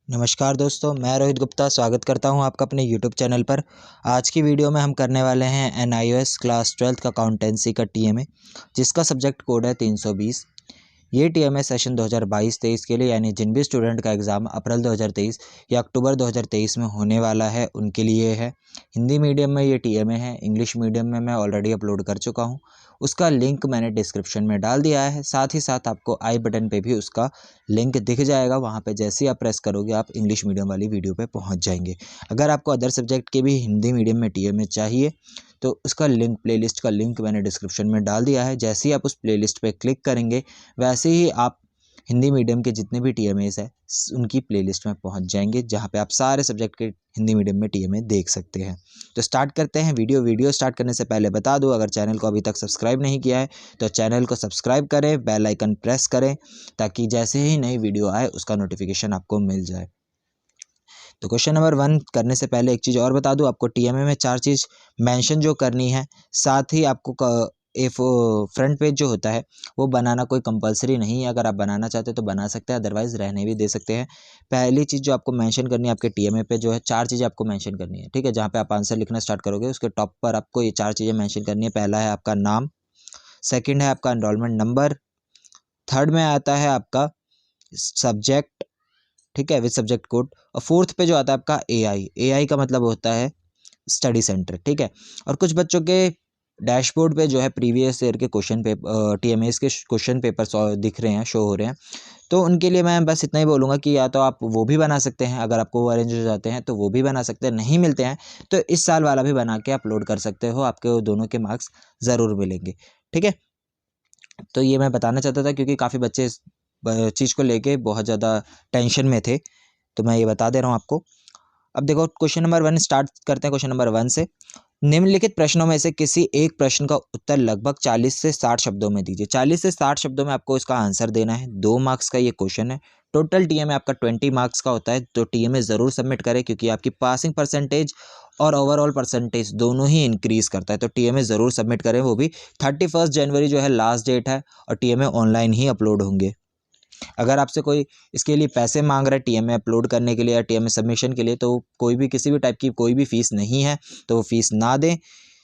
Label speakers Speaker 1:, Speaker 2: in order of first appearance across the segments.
Speaker 1: नमस्कार दोस्तों, मैं रोहित गुप्ता स्वागत करता हूं आपका अपने यूट्यूब चैनल पर। आज की वीडियो में हम करने वाले हैं NIOS क्लास 12th का अकाउंटेंसी का TMA, जिसका सब्जेक्ट कोड है 320। ये TMA सेशन 2022-23 के लिए, यानी जिन भी स्टूडेंट का एग्ज़ाम अप्रैल 2023 या अक्टूबर 2023 में होने वाला है उनके लिए है। हिंदी मीडियम में ये TMA है, इंग्लिश मीडियम में मैं ऑलरेडी अपलोड कर चुका हूँ। उसका लिंक मैंने डिस्क्रिप्शन में डाल दिया है, साथ ही साथ आपको आई बटन पे भी उसका लिंक दिख जाएगा। वहाँ पे जैसे ही आप प्रेस करोगे आप इंग्लिश मीडियम वाली वीडियो पे पहुँच जाएंगे। अगर आपको अदर सब्जेक्ट के भी हिंदी मीडियम में TMA चाहिए तो उसका लिंक, प्लेलिस्ट का लिंक मैंने डिस्क्रिप्शन में डाल दिया है। जैसे ही आप उस प्लेलिस्ट पे क्लिक करेंगे वैसे ही आप हिंदी मीडियम के जितने भी TMAs है उनकी प्लेलिस्ट में पहुंच जाएंगे, जहां पे आप सारे सब्जेक्ट के हिंदी मीडियम में TMA देख सकते हैं। तो स्टार्ट करते हैं वीडियो स्टार्ट करने से पहले बता दूं, अगर चैनल को अभी तक सब्सक्राइब नहीं किया है तो चैनल को सब्सक्राइब करें, बेल आइकन प्रेस करें ताकि जैसे ही नई वीडियो आए उसका नोटिफिकेशन आपको मिल जाए। तो क्वेश्चन नंबर 1 करने से पहले एक चीज़ और बता दूं, आपको TMA में 4 चीज़ मेंशन जो करनी है, साथ ही आपको फ्रंट पेज जो होता है वो बनाना कोई कंपलसरी नहीं है। अगर आप बनाना चाहते हैं तो बना सकते हैं, अदरवाइज़ रहने भी दे सकते हैं। पहली चीज़ जो आपको मेंशन करनी है आपके TMA पे जो है, 4 चीज़ें आपको मेंशन करनी है, ठीक है। जहाँ पे आप आंसर लिखना स्टार्ट करोगे उसके टॉप पर आपको ये 4 चीज़ें मेंशन करनी है। पहला है आपका नाम, सेकंड है आपका एनरोलमेंट नंबर, थर्ड में आता है आपका सब्जेक्ट, ठीक है, विद सब्जेक्ट कोड, और फोर्थ पे जो आता है आपका AI का मतलब होता है स्टडी सेंटर, ठीक है। और कुछ बच्चों के डैशबोर्ड पे जो है प्रीवियस ईयर के क्वेश्चन पेपर, TMAs के क्वेश्चन पेपर दिख रहे हैं, शो हो रहे हैं। तो उनके लिए मैं बस इतना ही बोलूँगा कि या तो आप वो भी बना सकते हैं, अगर आपको वो अरेंज हो जाते हैं तो वो भी बना सकते हैं, नहीं मिलते हैं तो इस साल वाला भी बना के अपलोड कर सकते हो, आपके वो दोनों के मार्क्स ज़रूर मिलेंगे, ठीक है। तो ये मैं बताना चाहता था क्योंकि काफ़ी बच्चे इस चीज़ को लेके बहुत ज़्यादा टेंशन में थे, तो मैं ये बता दे रहा हूँ आपको। अब देखो क्वेश्चन नंबर 1 स्टार्ट करते हैं। क्वेश्चन नंबर 1 से, निम्नलिखित प्रश्नों में से किसी एक प्रश्न का उत्तर लगभग 40 से 60 शब्दों में दीजिए। 40 से 60 शब्दों में आपको इसका आंसर देना है। 2 मार्क्स का ये क्वेश्चन है। टोटल TMA आपका 20 मार्क्स का होता है, तो TMA ज़रूर सबमिट करें क्योंकि आपकी पासिंग परसेंटेज और ओवरऑल परसेंटेज दोनों ही इंक्रीज़ करता है। तो TMA ज़रूर सबमिट करें, वो भी 31 जनवरी जो है लास्ट डेट है, और TMA ऑनलाइन ही अपलोड होंगे। अगर आपसे कोई इसके लिए पैसे मांग रहा है TMA अपलोड करने के लिए या TMA सबमिशन के लिए, तो कोई भी किसी भी टाइप की कोई भी फीस नहीं है, तो वो फीस ना दें।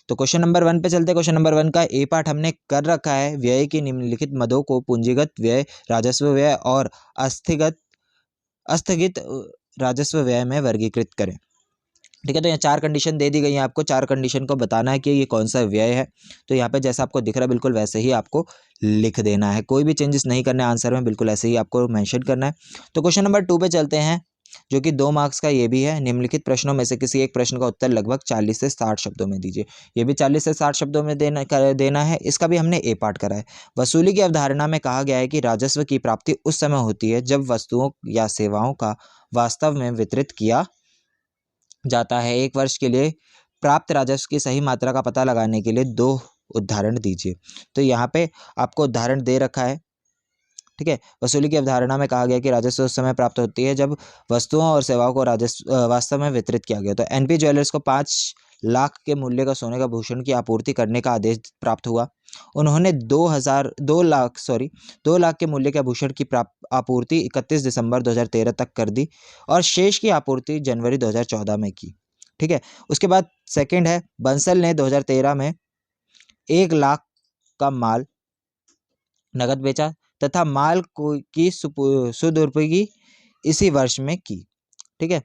Speaker 1: तो क्वेश्चन नंबर 1 पे चलते हैं। क्वेश्चन नंबर 1 का A पार्ट हमने कर रखा है। व्यय की निम्नलिखित मदों को पूंजीगत व्यय, राजस्व व्यय और अस्थगित अस्थगित राजस्व व्यय में वर्गीकृत करें, ठीक है। तो यहाँ 4 कंडीशन दे दी गई है आपको। 4 कंडीशन को बताना है कि ये कौन सा व्यय है। तो यहाँ पे जैसा आपको दिख रहा है बिल्कुल वैसे ही आपको लिख देना है, कोई भी चेंजेस नहीं करने आंसर में, बिल्कुल ऐसे ही आपको मेंशन करना है। तो क्वेश्चन नंबर 2 पे चलते हैं, जो कि 2 मार्क्स का ये भी है। निम्नलिखित प्रश्नों में से किसी एक प्रश्न का उत्तर लगभग 40 से 60 शब्दों में दीजिए। ये भी 40 से 60 शब्दों में देना है। इसका भी हमने A पार्ट करा है। वसूली की अवधारणा में कहा गया है कि राजस्व की प्राप्ति उस समय होती है जब वस्तुओं या सेवाओं का वास्तव में वितरित किया जाता है। एक वर्ष के लिए प्राप्त राजस्व की सही मात्रा का पता लगाने के लिए 2 उदाहरण दीजिए। तो यहाँ पे आपको उदाहरण दे रखा है, ठीक है। वसूली की अवधारणा में कहा गया कि राजस्व उस समय प्राप्त होती है जब वस्तुओं और सेवाओं को राजस्व वास्तव में वितरित किया गया। तो NP ज्वेलर्स को 5 लाख के मूल्य का सोने का भूषण की आपूर्ति करने का आदेश प्राप्त हुआ। उन्होंने 2 लाख के मूल्य के आभूषण की आपूर्ति 31 दिसंबर 2013 तक कर दी और शेष की आपूर्ति जनवरी 2014 में की, ठीक है। उसके बाद सेकंड है, बंसल ने 2013 में 1 लाख का माल नगद बेचा तथा माल की सुदुर्पयोगी इसी वर्ष में की, ठीक है।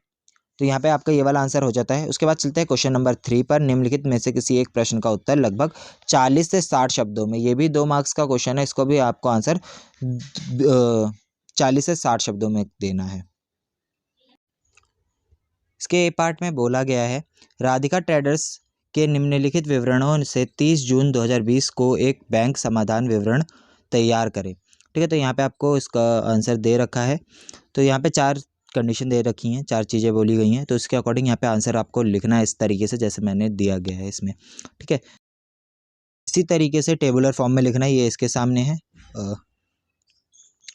Speaker 1: तो यहाँ पे आपका ये वाला आंसर हो जाता है। उसके बाद चलते हैं क्वेश्चन नंबर 3 पर। निम्नलिखित में से किसी एक प्रश्न का उत्तर लगभग 40 से 60 शब्दों में, ये भी 2 मार्क्स का क्वेश्चन है, इसको भी आपको आंसर 40 से 60 शब्दों में देना है। इसके A पार्ट में बोला गया है, राधिका ट्रेडर्स के निम्नलिखित विवरणों से 30 जून 2020 को एक बैंक समाधान विवरण तैयार करें, ठीक है। तो यहाँ पे आपको इसका आंसर दे रखा है। तो यहाँ पे 4 कंडीशन दे रखी हैं, 4 चीज़ें बोली गई हैं, तो इसके अकॉर्डिंग यहाँ पे आंसर आपको लिखना है इस तरीके से जैसे मैंने दिया गया है इसमें, ठीक है। इसी तरीके से टेबुलर फॉर्म में लिखना है। ये इसके सामने है,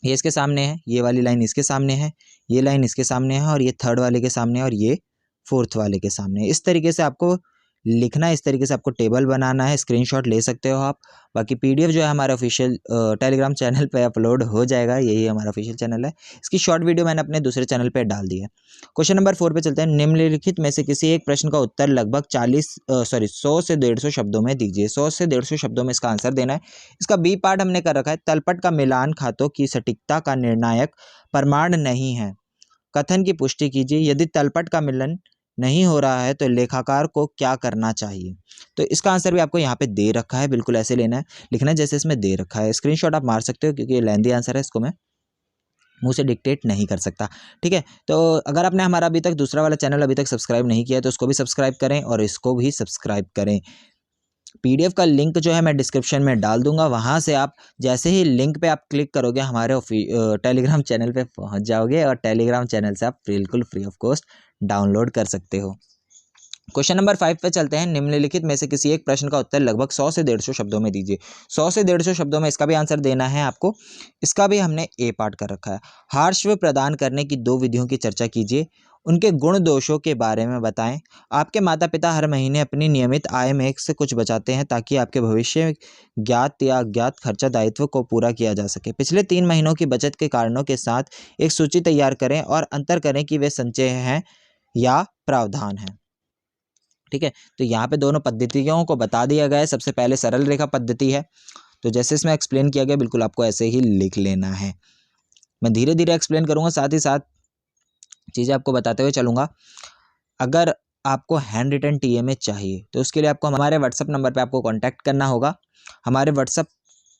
Speaker 1: ये इसके सामने है, ये वाली लाइन इसके सामने है, ये लाइन इसके सामने है, और ये थर्ड वाले के सामने है, और ये फोर्थ वाले के सामने है। इस तरीके से आपको लिखना है, इस तरीके से आपको टेबल बनाना है, स्क्रीनशॉट ले सकते हो आप। बाकी पीडीएफ जो है हमारे ऑफिशियल टेलीग्राम चैनल पे अपलोड हो जाएगा, यही हमारा ऑफिशियल चैनल है। इसकी शॉर्ट वीडियो मैंने अपने दूसरे चैनल पे डाल दी है। क्वेश्चन नंबर 4 पे चलते हैं। निम्नलिखित में से किसी एक प्रश्न का उत्तर लगभग 100 से 150 शब्दों में दीजिए। 100 से 150 शब्दों में इसका आंसर देना है। इसका बी पार्ट हमने कर रखा है, तलपट का मिलान खातों की सटीकता का निर्णायक प्रमाण नहीं है। कथन की पुष्टि कीजिए। यदि तलपट का मिलन नहीं हो रहा है तो लेखाकार को क्या करना चाहिए। तो इसका आंसर भी आपको यहाँ पे दे रखा है, बिल्कुल ऐसे लेना है, लिखना है जैसे इसमें दे रखा है। स्क्रीनशॉट आप मार सकते हो क्योंकि ये लेंथी आंसर है, इसको मैं मुंह से डिक्टेट नहीं कर सकता। ठीक है, तो अगर आपने हमारा अभी तक दूसरा वाला चैनल अभी तक सब्सक्राइब नहीं किया है तो उसको भी सब्सक्राइब करें और इसको भी सब्सक्राइब करें। पीडीएफ का लिंक जो है मैं डिस्क्रिप्शन में डाल दूंगा, वहाँ से आप जैसे ही लिंक पे आप क्लिक करोगे हमारे टेलीग्राम चैनल पे पहुँच जाओगे और टेलीग्राम चैनल से आप बिल्कुल फ्री ऑफ कॉस्ट डाउनलोड कर सकते हो। क्वेश्चन नंबर 5 पे चलते हैं। निम्नलिखित में से किसी एक प्रश्न का उत्तर लगभग 100 से 150 शब्दों में दीजिए। 100 से 150 शब्दों में इसका भी आंसर देना है आपको। इसका भी हमने ए पार्ट कर रखा है। हार्शव प्रदान करने की 2 विधियों की चर्चा कीजिए। उनके गुण दोषों के बारे में बताएं। आपके माता पिता हर महीने अपनी नियमित आय में से कुछ बचाते हैं ताकि आपके भविष्य ज्ञात या अज्ञात खर्चा दायित्व को पूरा किया जा सके। पिछले 3 महीनों की बचत के कारणों के साथ एक सूची तैयार करें और अंतर करें कि वे संचय हैं या प्रावधान है। ठीक है, तो यहाँ पे दोनों पद्धतियों को बता दिया गया है। सबसे पहले सरल रेखा पद्धति है, तो जैसे इसमें एक्सप्लेन किया गया बिल्कुल आपको ऐसे ही लिख लेना है। मैं धीरे धीरे एक्सप्लेन करूँगा, साथ ही साथ चीज़ें आपको बताते हुए चलूँगा। अगर आपको हैंड रिटन टीएमए चाहिए तो उसके लिए आपको हमारे व्हाट्सअप नंबर पे आपको कांटेक्ट करना होगा। हमारे व्हाट्सअप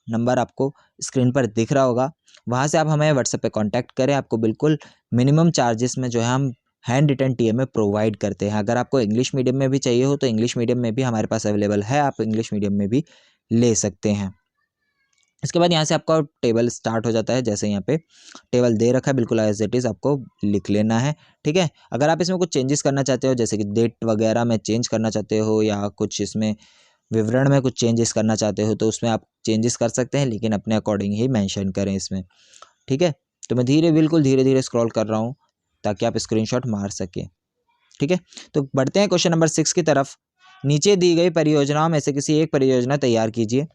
Speaker 1: नंबर आपको स्क्रीन पर दिख रहा होगा, वहाँ से आप हमें व्हाट्सएप पे कांटेक्ट करें। आपको बिल्कुल मिनिमम चार्जेस में जो है हम हैंड रिटन टीएमए प्रोवाइड करते हैं। अगर आपको इंग्लिश मीडियम में भी चाहिए हो तो इंग्लिश मीडियम में भी हमारे पास अवेलेबल है, आप इंग्लिश मीडियम में भी ले सकते हैं। इसके बाद यहाँ से आपका टेबल स्टार्ट हो जाता है। जैसे यहाँ पे टेबल दे रखा है बिल्कुल एज इट इज़ आपको लिख लेना है। ठीक है, अगर आप इसमें कुछ चेंजेस करना चाहते हो, जैसे कि डेट वगैरह में चेंज करना चाहते हो या कुछ इसमें विवरण में कुछ चेंजेस करना चाहते हो तो उसमें आप चेंजेस कर सकते हैं, लेकिन अपने अकॉर्डिंग ही मेंशन करें इसमें। ठीक है, तो मैं बिल्कुल धीरे धीरे स्क्रॉल कर रहा हूँ ताकि आप स्क्रीनशॉट मार सकें। ठीक है, तो बढ़ते हैं क्वेश्चन नंबर 6 की तरफ। नीचे दी गई परियोजनाओं में से किसी एक परियोजना तैयार कीजिए।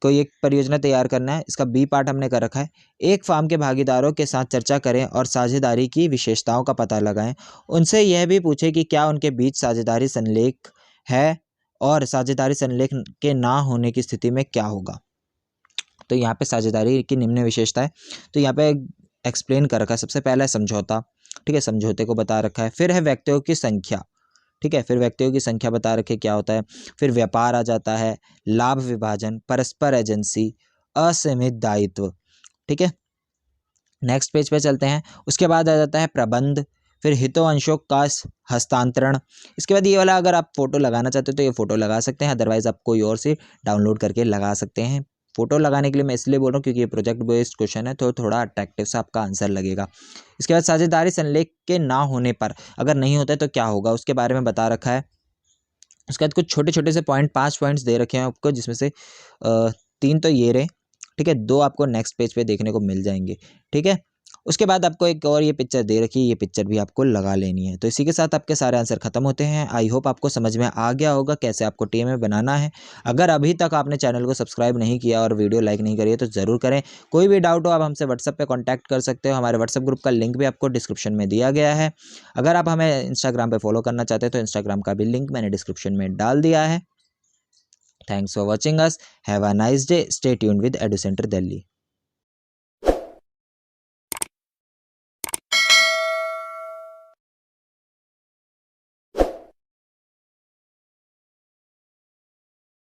Speaker 1: कोई एक परियोजना तैयार करना है, इसका बी पार्ट हमने कर रखा है। एक फार्म के भागीदारों के साथ चर्चा करें और साझेदारी की विशेषताओं का पता लगाएं। उनसे यह भी पूछें कि क्या उनके बीच साझेदारी संलेख है और साझेदारी संलेख के ना होने की स्थिति में क्या होगा। तो यहाँ पे साझेदारी की निम्न विशेषता है, तो यहाँ पे एक्सप्लेन कर रखा है। सबसे पहला है समझौता। ठीक है, समझौते को बता रखा है। फिर है व्यक्तियों की संख्या। ठीक है, फिर व्यक्तियों की संख्या बता रखे क्या होता है। फिर व्यापार आ जाता है, लाभ विभाजन, परस्पर एजेंसी, असीमित दायित्व। ठीक है, नेक्स्ट पेज पे चलते हैं। उसके बाद आ जाता है प्रबंध, फिर हितों अंशों का हस्तांतरण। इसके बाद ये वाला अगर आप फोटो लगाना चाहते हो तो ये फोटो लगा सकते हैं, अदरवाइज आप कोई और से डाउनलोड करके लगा सकते हैं। फोटो लगाने के लिए मैं इसलिए बोल रहा हूँ क्योंकि ये प्रोजेक्ट बेस्ड क्वेश्चन है तो थोड़ा अट्रैक्टिव सा आपका आंसर लगेगा। इसके बाद साझेदारी संलेख के ना होने पर अगर नहीं होता है तो क्या होगा उसके बारे में बता रखा है। उसके बाद कुछ छोटे छोटे से पॉइंट 5 पॉइंट्स दे रखे हैं आपको, जिसमें से 3 तो ये रहे। ठीक है, 2 आपको नेक्स्ट पेज पे देखने को मिल जाएंगे। ठीक है, उसके बाद आपको एक और ये पिक्चर दे रखी है, ये पिक्चर भी आपको लगा लेनी है। तो इसी के साथ आपके सारे आंसर खत्म होते हैं। आई होप आपको समझ में आ गया होगा कैसे आपको टीएमए बनाना है। अगर अभी तक आपने चैनल को सब्सक्राइब नहीं किया और वीडियो लाइक नहीं करी है तो ज़रूर करें। कोई भी डाउट हो आप हमसे व्हाट्सएप पे कांटेक्ट कर सकते हो। हमारे व्हाट्सएप ग्रुप का लिंक भी आपको डिस्क्रिप्शन में दिया गया है। अगर आप हमें इंस्टाग्राम पे फॉलो करना चाहते हैं तो इंस्टाग्राम का भी लिंक मैंने डिस्क्रिप्शन में डाल दिया है। Thanks for watching us. Have a nice day. Stay tuned with edu centre Delhi.